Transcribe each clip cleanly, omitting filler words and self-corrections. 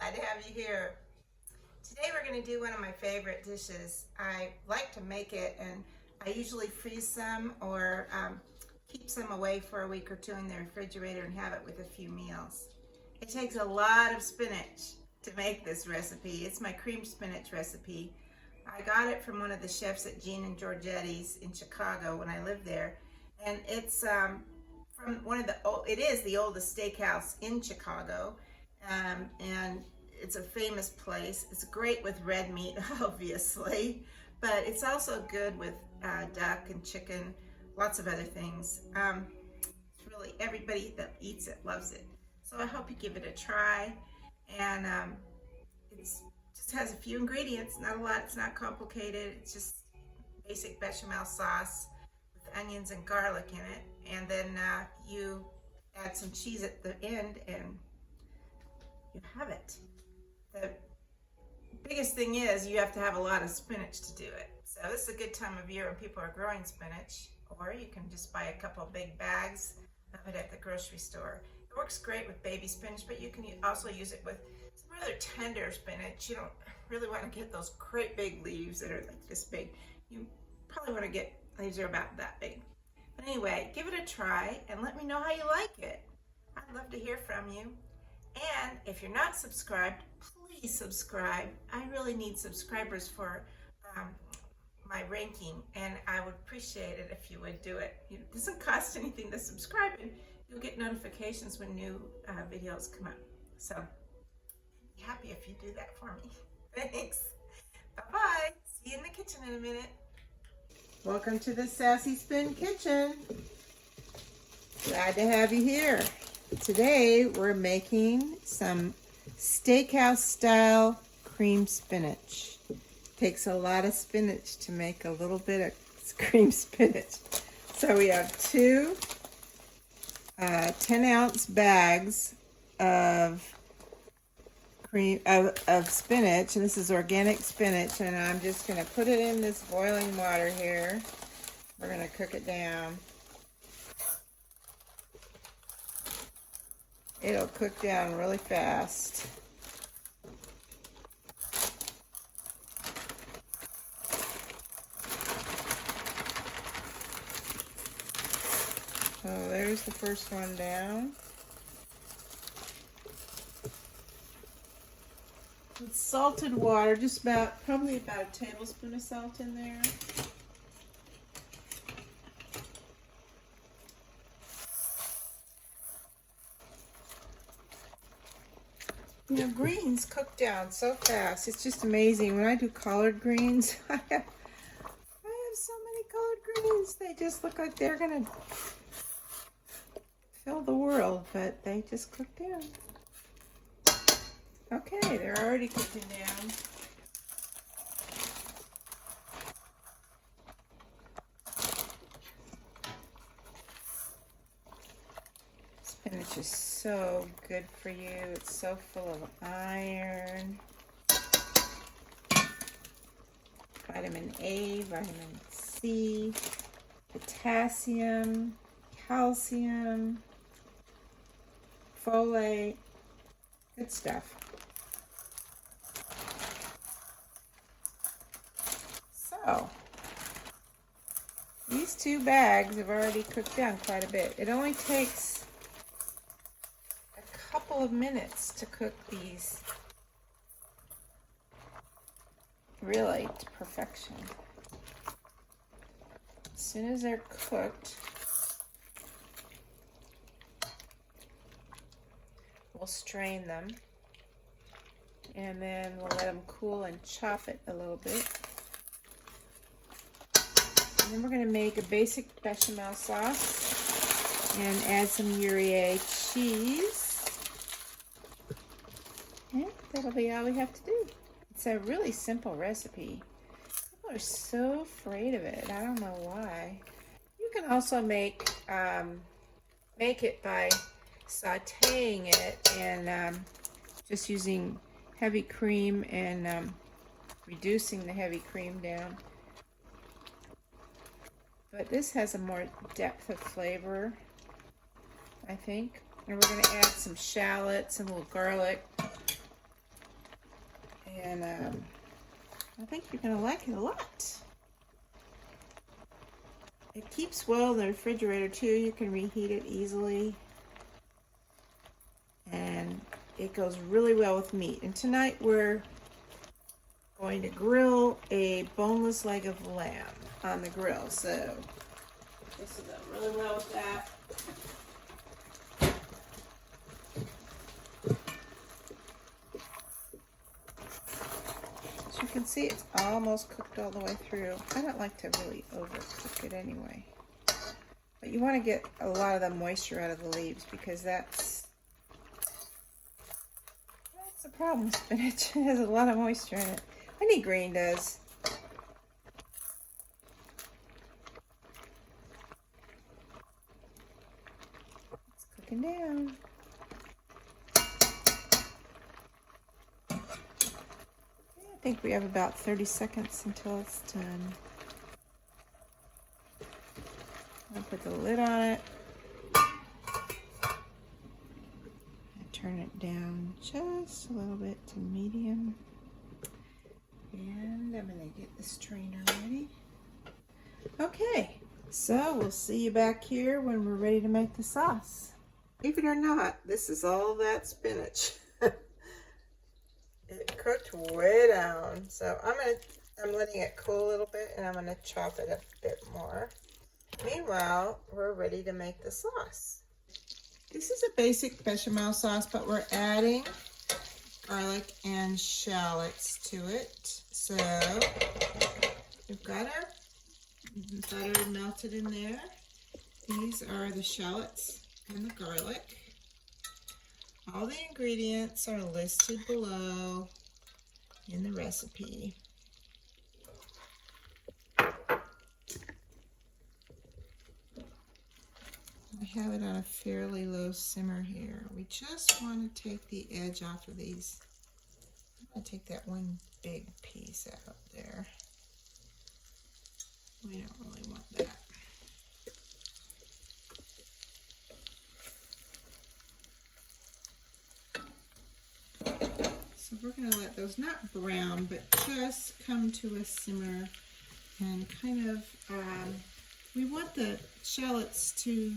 Glad to have you here. Today we're going to do one of my favorite dishes. I like to make it, and I usually freeze some or keep some away for a week or two in the refrigerator and have it with a few meals. It takes a lot of spinach to make this recipe. It's my creamed spinach recipe. I got it from one of the chefs at Jean and Georgetti's in Chicago when I lived there, and it's from one of the it is the oldest steakhouse in Chicago, and it's a famous place. It's great with red meat, obviously, but it's also good with duck and chicken, lots of other things. It's really, everybody that eats it loves it. So I hope you give it a try. And it just has a few ingredients, not a lot. It's not complicated. It's just basic bechamel sauce with onions and garlic in it. And then you add some cheese at the end and you have it. The biggest thing is you have to have a lot of spinach to do it. So this is a good time of year when people are growing spinach, or you can just buy a couple of big bags of it at the grocery store. It works great with baby spinach, but you can also use it with some rather tender spinach. You don't really want to get those great big leaves that are like this big. You probably want to get leaves that are about that big. But anyway, give it a try and let me know how you like it. I'd love to hear from you. And if you're not subscribed, please subscribe. I really need subscribers for my ranking, and I would appreciate it if you would do it. It doesn't cost anything to subscribe, and you'll get notifications when new videos come up. So I'd be happy if you do that for me. Thanks. Bye-bye. See you in the kitchen in a minute. Welcome to the Sassy Spin Kitchen. Glad to have you here. Today we're making some steakhouse style creamed spinach. Takes a lot of spinach to make a little bit of creamed spinach. So we have two 10-ounce bags of cream of spinach, and this is organic spinach, and I'm just going to put it in this boiling water here. We're going to cook it down. It'll cook down really fast. So there's the first one down. With salted water, just probably about a tablespoon of salt in there. You know, greens cook down so fast. It's just amazing. When I do collard greens, I have so many collard greens. They just look like they're gonna fill the world, but they just cook down. Okay, they're already cooking down. Spinach is so good for you. It's so full of iron, vitamin A, vitamin C, potassium, calcium, folate, good stuff. So, these two bags have already cooked down quite a bit. It only takes a couple of minutes to cook these really to perfection. As soon as they're cooked, we'll strain them, and then we'll let them cool and chop it a little bit. And then we're going to make a basic bechamel sauce and add some Gruyère cheese. And that'll be all we have to do. It's a really simple recipe. People are so afraid of it. I don't know why. You can also make it by sauteing it and just using heavy cream and reducing the heavy cream down. But this has a more depth of flavor, I think. And we're going to add some shallots and a little garlic And I think you're gonna like it a lot. It keeps well in the refrigerator too. You can reheat it easily. And it goes really well with meat. And tonight we're going to grill a boneless leg of lamb on the grill. So this will go really well with that. As you can see, it's almost cooked all the way through. I don't like to really overcook it anyway. But you want to get a lot of the moisture out of the leaves because that's the problem with spinach. It has a lot of moisture in it. Any green does. It's cooking down. I think we have about 30 seconds until it's done. I'll put the lid on it. And turn it down just a little bit to medium. And I'm going to get the strainer ready. Okay, so we'll see you back here when we're ready to make the sauce. Believe it or not, this is all that spinach. It cooked way down, so I'm letting it cool a little bit, and I'm gonna chop it a bit more. Meanwhile, we're ready to make the sauce. This is a basic bechamel sauce, but we're adding garlic and shallots to it. So we've got our butter melted in there. These are the shallots and the garlic. All the ingredients are listed below in the recipe. I have it on a fairly low simmer here. We just want to take the edge off of these. I'm going to take that one big piece out there. We don't really want that. So we're going to let those not brown, but just come to a simmer and kind of, we want the shallots to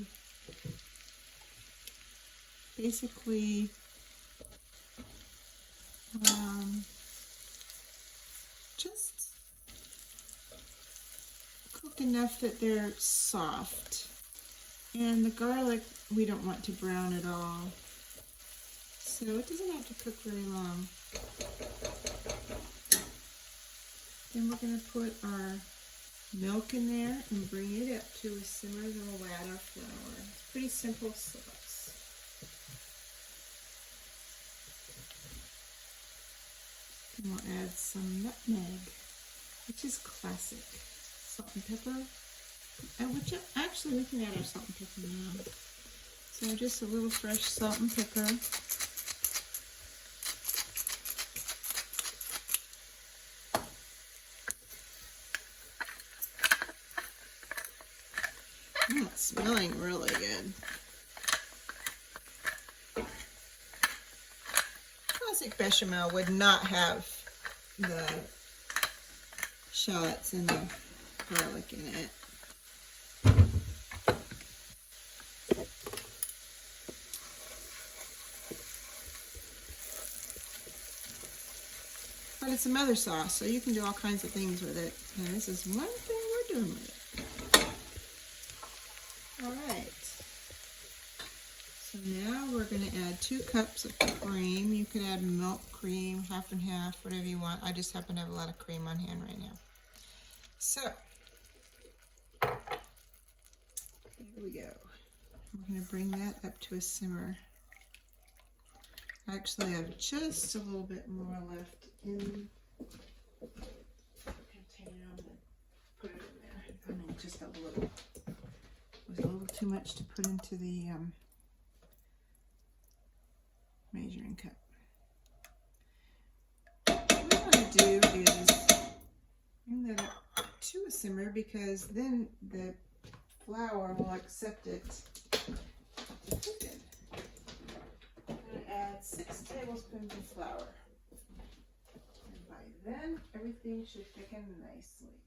basically just cook enough that they're soft. And the garlic, we don't want to brown at all. So it doesn't have to cook very long. Then we're going to put our milk in there and bring it up to a simmer. Then we'll add our flour. It's pretty simple sauce. And we'll add some nutmeg, which is classic. Salt and pepper. And which actually we can add our salt and pepper now. So just a little fresh salt and pepper. It's smelling really good. Classic bechamel would not have the shallots and the garlic in it. But it's a mother sauce, so you can do all kinds of things with it. And this is one thing we're doing with it. Alright, so now we're going to add 2 cups of cream. You can add milk, cream, half and half, whatever you want. I just happen to have a lot of cream on hand right now. So, here we go. I'm going to bring that up to a simmer. Actually, I have just a little bit more left in the container. I'm going to put it in there. I mean, just a little. It was a little too much to put into the measuring cup. What we want to do is bring that up to a simmer because then the flour will accept it to cook it. I'm going to add 6 tablespoons of flour. then everything should thicken nicely.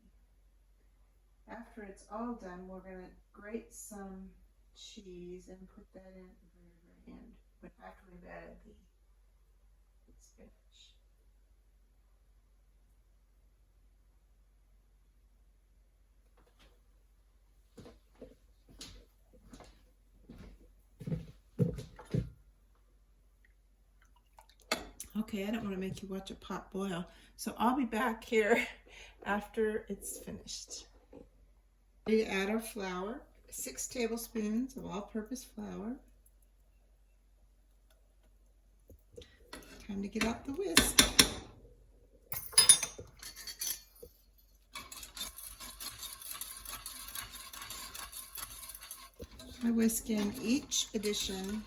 After it's all done, we're going to grate some cheese and put that in at the very, very end, but after we've added the spinach. Okay, I don't want to make you watch a pot boil, so I'll be back here after it's finished. We add our flour, 6 tablespoons of all-purpose flour. Time to get out the whisk. I whisk in each addition.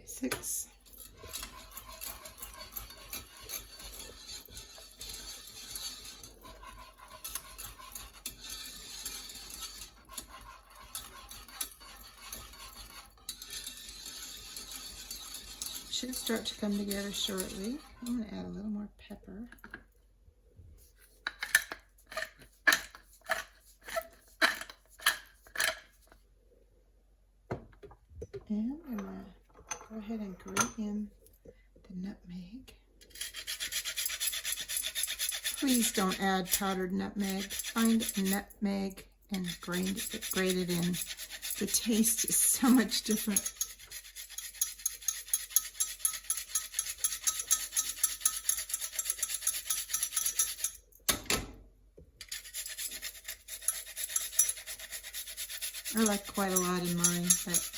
Six. Should start to come together shortly. I'm going to add a little more pepper. And I'm going to go ahead and grate in the nutmeg. Please don't add powdered nutmeg. Find nutmeg and grate it in. The taste is so much different. I like quite a lot in mine, but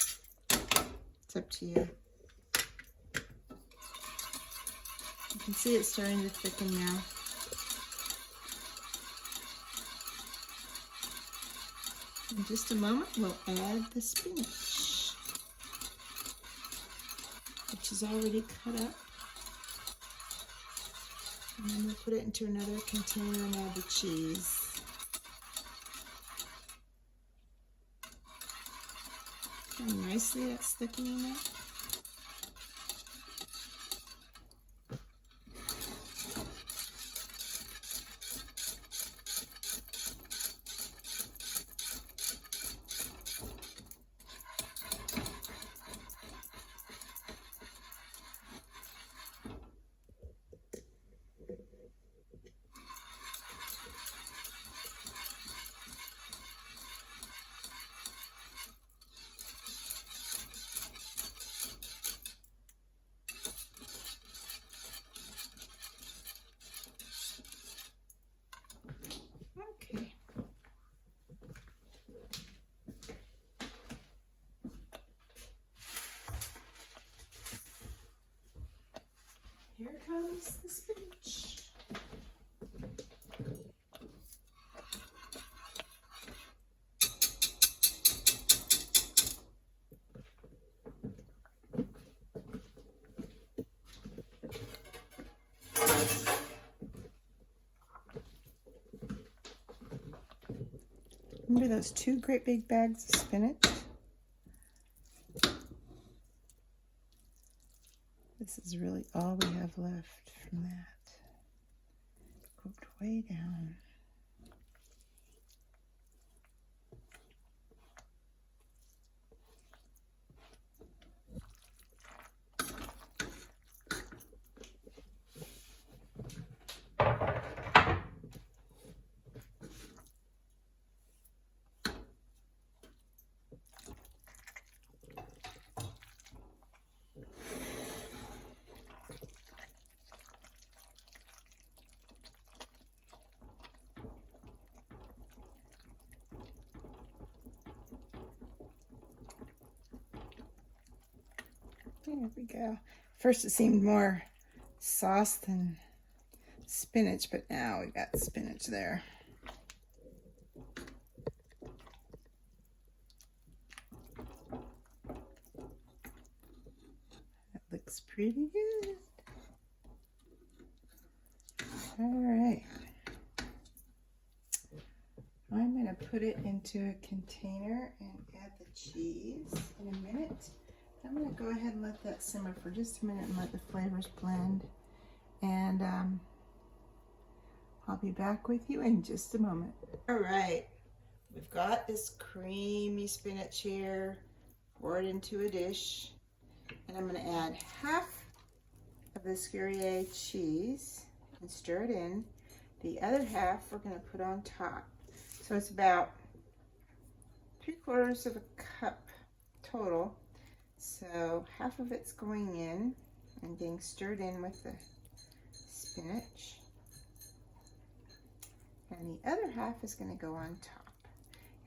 it's up to you. You can see it's starting to thicken now. In just a moment, we'll add the spinach, which is already cut up. And then we'll put it into another container and add the cheese. How nicely that's thickening up. Here comes the spinach. Remember those 2 great big bags of spinach? This is really all we have left from that. Cooked way down. There we go. First it seemed more sauce than spinach, but now we got spinach there. That looks pretty good. All right. I'm going to put it into a container and add the cheese in a minute. I'm going to go ahead and let that simmer for just a minute and let the flavors blend. And I'll be back with you in just a moment. All right, we've got this creamy spinach here. Pour it into a dish. And I'm going to add half of this Gruyère cheese and stir it in. The other half we're going to put on top. So it's about 3/4 of a cup total. So half of it's going in and getting stirred in with the spinach. And the other half is going to go on top.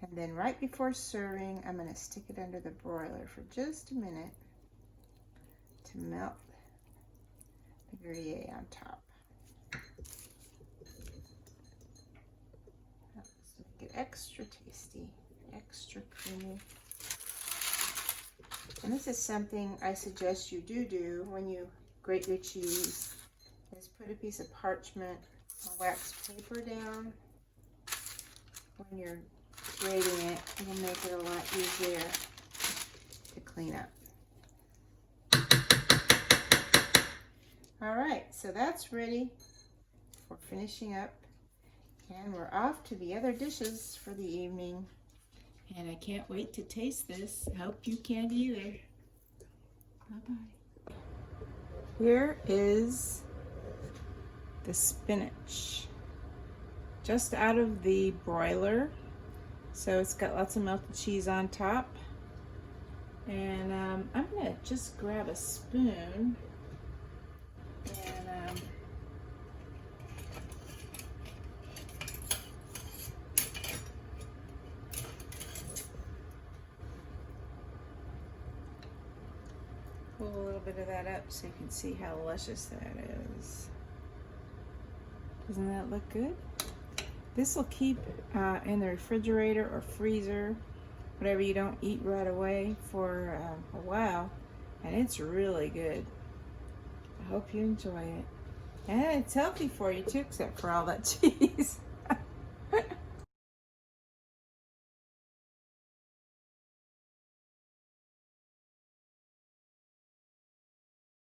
And then right before serving, I'm going to stick it under the broiler for just a minute to melt the Gruyère on top. Make it extra tasty, extra creamy. And this is something I suggest you do when you grate your cheese, is put a piece of parchment or wax paper down when you're grating it. It'll make it a lot easier to clean up. All right, so that's ready for finishing up. And we're off to the other dishes for the evening. And I can't wait to taste this. I hope you can either. Bye-bye. Here is the spinach. Just out of the broiler. So it's got lots of melted cheese on top. And I'm going to just grab a spoon and pull a little bit of that up so you can see how luscious that is. Doesn't that look good? This will keep in the refrigerator or freezer, whatever you don't eat right away, for a while, and it's really good. I hope you enjoy it. And it's healthy for you too, except for all that cheese.